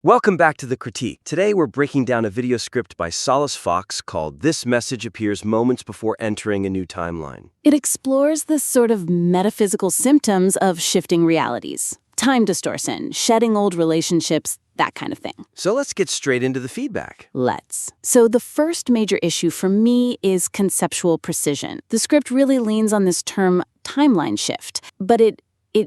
Welcome back to The Critique. Today we're breaking down a video script by Solace Fox called This Message Appears Moments Before Entering a New Timeline. It explores the sort of metaphysical symptoms of shifting realities. Time distortion, shedding old relationships, that kind of thing. So let's get straight into the feedback. Let's. So the first major issue for me is conceptual precision. The script really leans on this term timeline shift, but it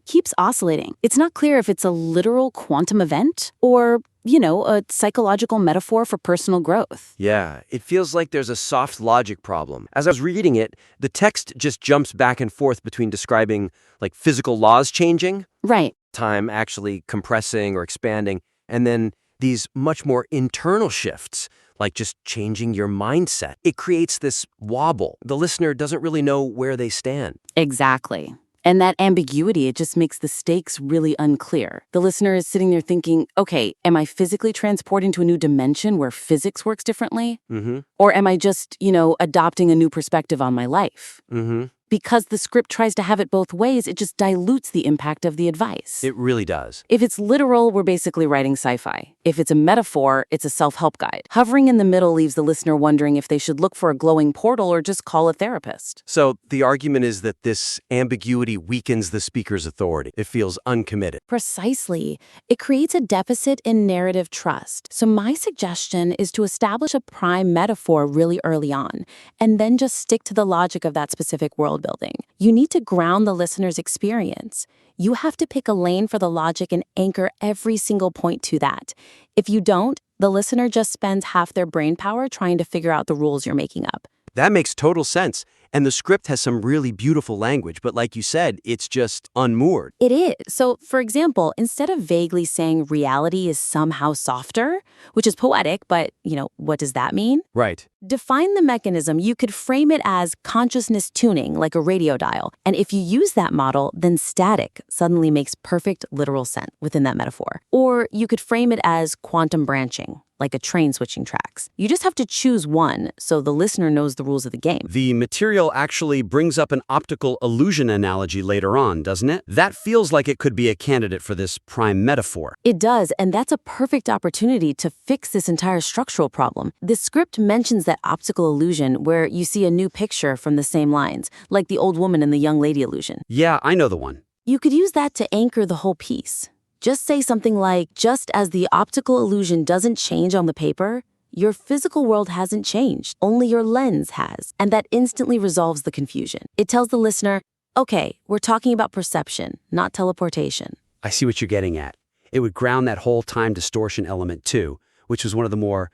keeps oscillating. It's not clear if it's a literal quantum event or, a psychological metaphor for personal growth. Yeah, it feels like there's a soft logic problem. As I was reading it, the text just jumps back and forth between describing, physical laws changing, Right. time actually compressing or expanding, and then these much more internal shifts, like just changing your mindset. It creates this wobble. The listener doesn't really know where they stand. Exactly. And that ambiguity, it just makes the stakes really unclear. The listener is sitting there thinking, okay, am I physically transporting to a new dimension where physics works differently? Mm-hmm. Or am I just, adopting a new perspective on my life? Mm-hmm. Because the script tries to have it both ways, it just dilutes the impact of the advice. It really does. If it's literal, we're basically writing sci-fi. If it's a metaphor, it's a self-help guide. Hovering in the middle leaves the listener wondering if they should look for a glowing portal or just call a therapist. So the argument is that this ambiguity weakens the speaker's authority. It feels uncommitted. Precisely. It creates a deficit in narrative trust. So my suggestion is to establish a prime metaphor really early on, and then just stick to the logic of that specific world building. You need to ground the listener's experience. You have to pick a lane for the logic and anchor every single point to that. If you don't, the listener just spends half their brain power trying to figure out the rules you're making up. That makes total sense. And the script has some really beautiful language, but like you said, it's just unmoored. It is. So, for example, instead of vaguely saying reality is somehow softer, which is poetic, but, what does that mean? Right. Define the mechanism. You could frame it as consciousness tuning, like a radio dial. And if you use that model, then static suddenly makes perfect literal sense within that metaphor. Or you could frame it as quantum branching, like a train switching tracks. You just have to choose one so the listener knows the rules of the game. The material actually brings up an optical illusion analogy later on, doesn't it? That feels like it could be a candidate for this prime metaphor. It does, and that's a perfect opportunity to fix this entire structural problem. The script mentions that optical illusion where you see a new picture from the same lines, like the old woman and the young lady illusion. Yeah, I know the one. You could use that to anchor the whole piece. Just say something like, just as the optical illusion doesn't change on the paper, your physical world hasn't changed, only your lens has. And that instantly resolves the confusion. It tells the listener, okay, we're talking about perception, not teleportation. I see what you're getting at. It would ground that whole time distortion element too, which was one of the more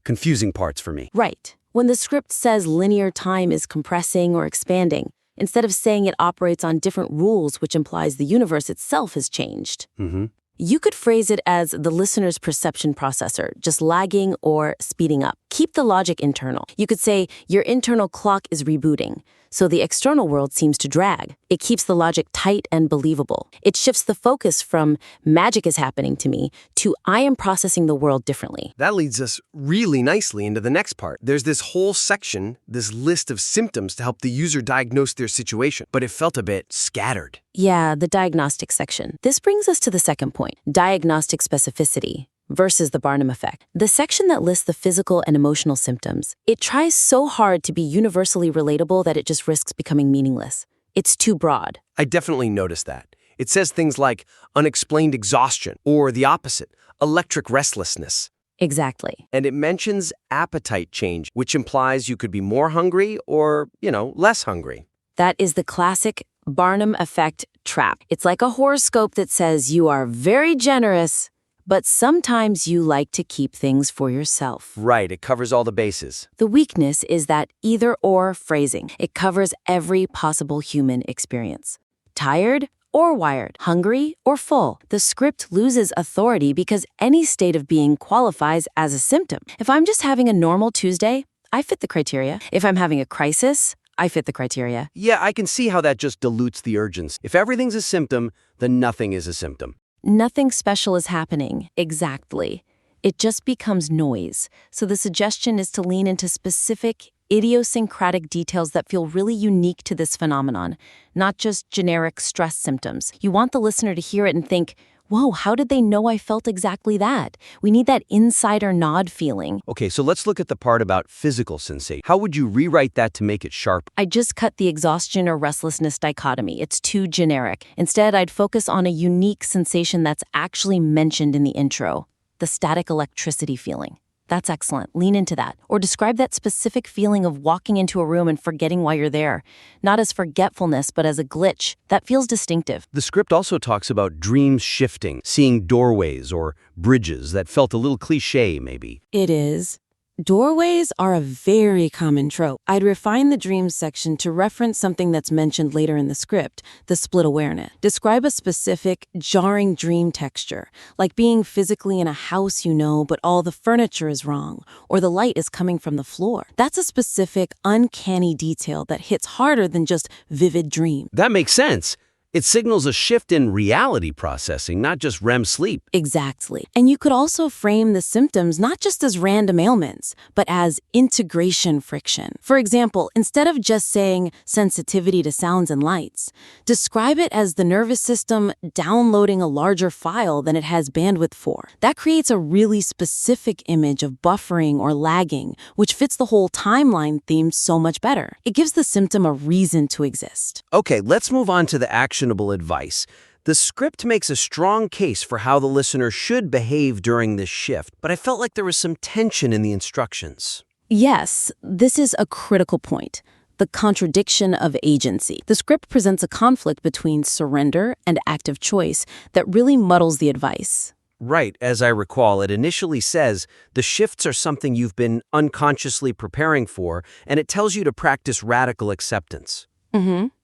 confusing parts for me. Right. When the script says linear time is compressing or expanding, instead of saying it operates on different rules, which implies the universe itself has changed. Mm-hmm. You could phrase it as the listener's perception processor, just lagging or speeding up. Keep the logic internal. You could say your internal clock is rebooting, so the external world seems to drag. It keeps the logic tight and believable. It shifts the focus from magic is happening to me to I am processing the world differently. That leads us really nicely into the next part. There's this whole section, this list of symptoms to help the user diagnose their situation, but it felt a bit scattered. Yeah, the diagnostic section. This brings us to the second point, diagnostic specificity versus the Barnum effect. The section that lists the physical and emotional symptoms, it tries so hard to be universally relatable that it just risks becoming meaningless. It's too broad. I definitely noticed that. It says things like unexplained exhaustion or the opposite, electric restlessness. Exactly. And it mentions appetite change, which implies you could be more hungry or, less hungry. That is the classic Barnum effect trap. It's like a horoscope that says you are very generous, but sometimes you like to keep things for yourself. Right, it covers all the bases. The weakness is that either-or phrasing. It covers every possible human experience. Tired or wired, hungry or full. The script loses authority because any state of being qualifies as a symptom. If I'm just having a normal Tuesday, I fit the criteria. If I'm having a crisis, I fit the criteria. Yeah, I can see how that just dilutes the urgency. If everything's a symptom, then nothing is a symptom. Nothing special is happening, exactly. It just becomes noise. So the suggestion is to lean into specific, idiosyncratic details that feel really unique to this phenomenon, not just generic stress symptoms. You want the listener to hear it and think, whoa, how did they know I felt exactly that? We need that insider nod feeling. Okay, so let's look at the part about physical sensation. How would you rewrite that to make it sharp? I just cut the exhaustion or restlessness dichotomy. It's too generic. Instead, I'd focus on a unique sensation that's actually mentioned in the intro, the static electricity feeling. That's excellent. Lean into that. Or describe that specific feeling of walking into a room and forgetting why you're there. Not as forgetfulness, but as a glitch. That feels distinctive. The script also talks about dreams shifting, seeing doorways or bridges that felt a little cliché, maybe. It is. Doorways are a very common trope. I'd refine the dreams section to reference something that's mentioned later in the script, the split awareness. Describe a specific, jarring dream texture, like being physically in a house you know, but all the furniture is wrong, or the light is coming from the floor. That's a specific, uncanny detail that hits harder than just vivid dream. That makes sense. It signals a shift in reality processing, not just REM sleep. Exactly. And you could also frame the symptoms not just as random ailments, but as integration friction. For example, instead of just saying sensitivity to sounds and lights, describe it as the nervous system downloading a larger file than it has bandwidth for. That creates a really specific image of buffering or lagging, which fits the whole timeline theme so much better. It gives the symptom a reason to exist. Okay, let's move on to the actionable advice. The script makes a strong case for how the listener should behave during this shift, but I felt like there was some tension in the instructions. Yes, this is a critical point. The contradiction of agency. The script presents a conflict between surrender and active choice that really muddles the advice. Right, as I recall, it initially says the shifts are something you've been unconsciously preparing for, and it tells you to practice radical acceptance.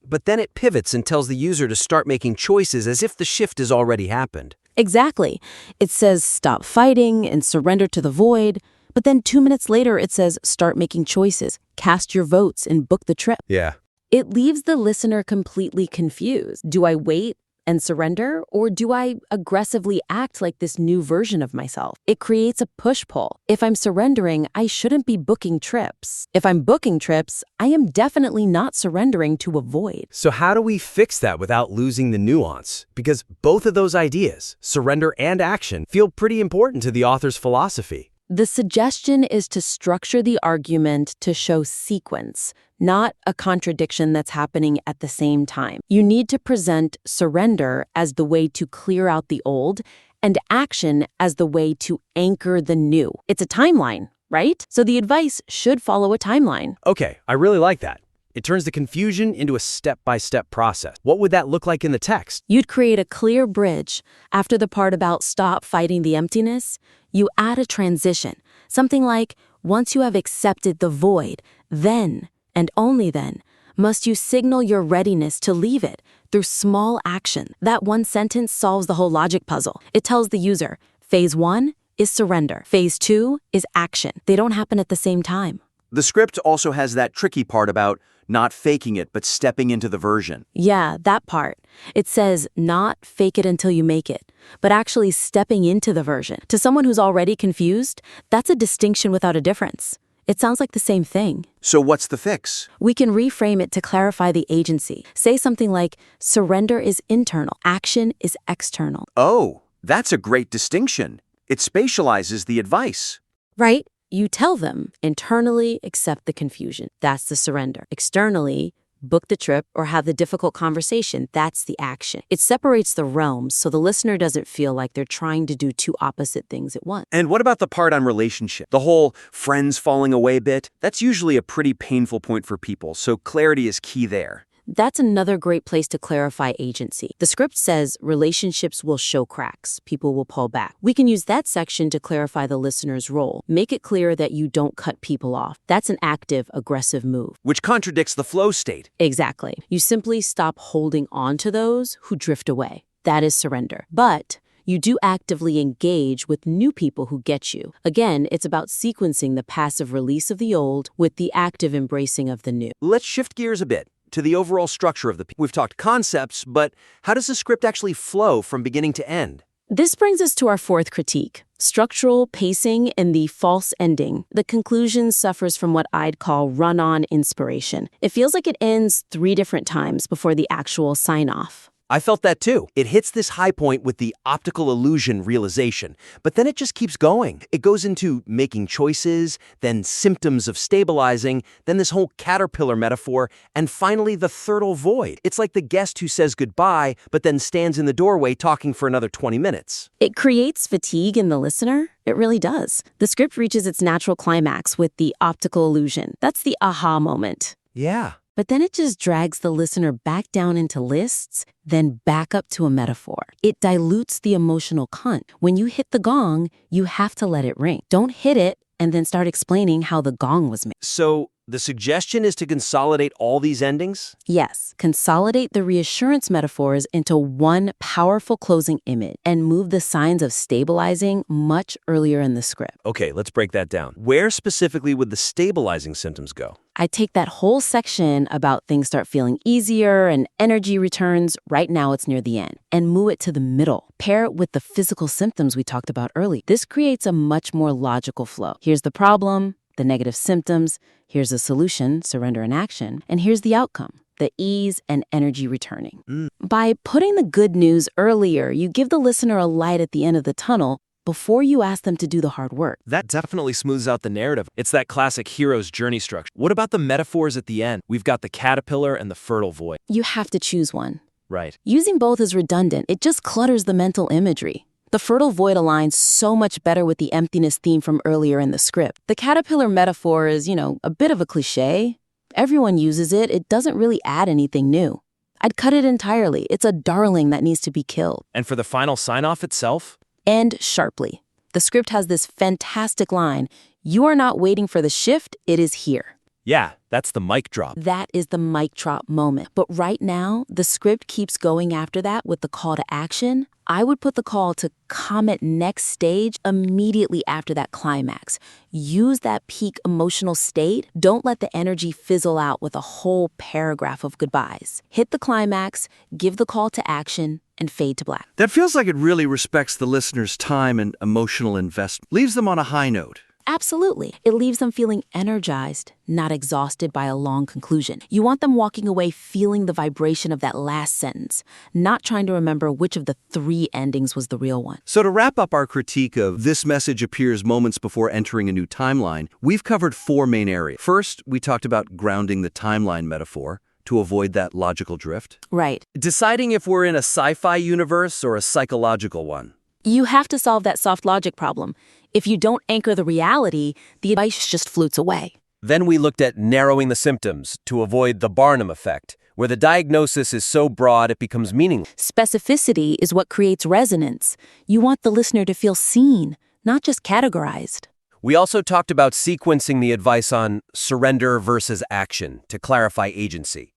But then it pivots and tells the user to start making choices as if the shift has already happened. Exactly. It says stop fighting and surrender to the void, but then 2 minutes later it says start making choices, cast your votes, and book the trip. Yeah. It leaves the listener completely confused. Do I wait and surrender, or do I aggressively act like this new version of myself? It creates a push-pull. If I'm surrendering, I shouldn't be booking trips. If I'm booking trips, I am definitely not surrendering to avoid. So how do we fix that without losing the nuance? Because both of those ideas, surrender and action, feel pretty important to the author's philosophy. The suggestion is to structure the argument to show sequence, not a contradiction that's happening at the same time. You need to present surrender as the way to clear out the old and action as the way to anchor the new. It's a timeline, right? So the advice should follow a timeline. Okay, I really like that. It turns the confusion into a step-by-step process. What would that look like in the text? You'd create a clear bridge. After the part about stop fighting the emptiness, you add a transition. Something like, once you have accepted the void, then, and only then, must you signal your readiness to leave it through small action. That one sentence solves the whole logic puzzle. It tells the user, phase 1 is surrender. Phase 2 is action. They don't happen at the same time. The script also has that tricky part about not faking it, but stepping into the version. Yeah, that part. It says not fake it until you make it, but actually stepping into the version. To someone who's already confused, that's a distinction without a difference. It sounds like the same thing. So what's the fix? We can reframe it to clarify the agency. Say something like, surrender is internal, action is external. Oh, that's a great distinction. It spatializes the advice. Right? You tell them, internally accept the confusion. That's the surrender. Externally, book the trip or have the difficult conversation. That's the action. It separates the realms so the listener doesn't feel like they're trying to do two opposite things at once. And what about the part on relationship? The whole friends falling away bit? That's usually a pretty painful point for people, so clarity is key there. That's another great place to clarify agency. The script says relationships will show cracks. People will pull back. We can use that section to clarify the listener's role. Make it clear that you don't cut people off. That's an active, aggressive move. Which contradicts the flow state. Exactly. You simply stop holding on to those who drift away. That is surrender. But you do actively engage with new people who get you. Again, it's about sequencing the passive release of the old with the active embracing of the new. Let's shift gears a bit to the overall structure of the piece. We've talked concepts, but how does the script actually flow from beginning to end? This brings us to our fourth critique, structural pacing and the false ending. The conclusion suffers from what I'd call run-on inspiration. It feels like it ends 3 different times before the actual sign-off. I felt that too. It hits this high point with the optical illusion realization, but then it just keeps going. It goes into making choices, then symptoms of stabilizing, then this whole caterpillar metaphor, and finally the turtle void. It's like the guest who says goodbye, but then stands in the doorway talking for another 20 minutes. It creates fatigue in the listener. It really does. The script reaches its natural climax with the optical illusion. That's the aha moment. Yeah. But then it just drags the listener back down into lists, then back up to a metaphor. It dilutes the emotional cunt. When you hit the gong, you have to let it ring. Don't hit it and then start explaining how the gong was made. So the suggestion is to consolidate all these endings? Yes, consolidate the reassurance metaphors into one powerful closing image and move the signs of stabilizing much earlier in the script. Okay, let's break that down. Where specifically would the stabilizing symptoms go? I take that whole section about things start feeling easier and energy returns, right now it's near the end, and move it to the middle. Pair it with the physical symptoms we talked about earlier. This creates a much more logical flow. Here's the problem, the negative symptoms, here's the solution, surrender and action, and here's the outcome, the ease and energy returning. By putting the good news earlier, you give the listener a light at the end of the tunnel before you ask them to do the hard work. That definitely smooths out the narrative. It's that classic hero's journey structure. What about the metaphors at the end? We've got the caterpillar and the fertile void. You have to choose one. Right. Using both is redundant. It just clutters the mental imagery. The fertile void aligns so much better with the emptiness theme from earlier in the script. The caterpillar metaphor is, a bit of a cliche. Everyone uses it. It doesn't really add anything new. I'd cut it entirely. It's a darling that needs to be killed. And for the final sign-off itself? End sharply. The script has this fantastic line, "You are not waiting for the shift, it is here." Yeah, that's the mic drop. That is the mic drop moment. But right now, the script keeps going after that with the call to action. I would put the call to comment next stage immediately after that climax. Use that peak emotional state. Don't let the energy fizzle out with a whole paragraph of goodbyes. Hit the climax, give the call to action, and fade to black. That feels like it really respects the listener's time and emotional investment. Leaves them on a high note. Absolutely. It leaves them feeling energized, not exhausted by a long conclusion. You want them walking away feeling the vibration of that last sentence, not trying to remember which of the 3 endings was the real one. So to wrap up our critique of this message appears moments before entering a new timeline, we've covered 4 main areas. First, we talked about grounding the timeline metaphor to avoid that logical drift. Right. Deciding if we're in a sci-fi universe or a psychological one. You have to solve that soft logic problem. If you don't anchor the reality, the advice just flutes away. Then we looked at narrowing the symptoms to avoid the Barnum effect, where the diagnosis is so broad it becomes meaningless. Specificity is what creates resonance. You want the listener to feel seen, not just categorized. We also talked about sequencing the advice on surrender versus action to clarify agency.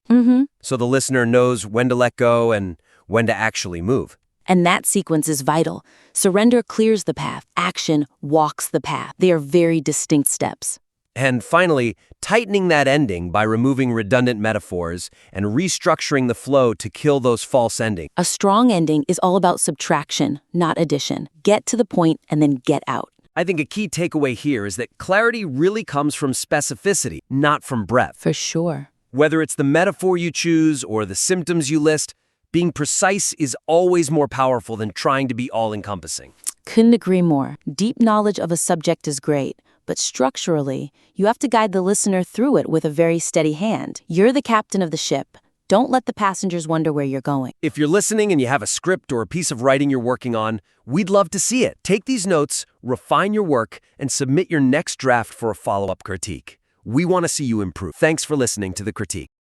So the listener knows when to let go and when to actually move. And that sequence is vital. Surrender clears the path. Action walks the path. They are very distinct steps. And finally, tightening that ending by removing redundant metaphors and restructuring the flow to kill those false endings. A strong ending is all about subtraction, not addition. Get to the point and then get out. I think a key takeaway here is that clarity really comes from specificity, not from breadth. For sure. Whether it's the metaphor you choose or the symptoms you list, being precise is always more powerful than trying to be all-encompassing. Couldn't agree more. Deep knowledge of a subject is great, but structurally, you have to guide the listener through it with a very steady hand. You're the captain of the ship. Don't let the passengers wonder where you're going. If you're listening and you have a script or a piece of writing you're working on, we'd love to see it. Take these notes, refine your work, and submit your next draft for a follow-up critique. We want to see you improve. Thanks for listening to The Critique.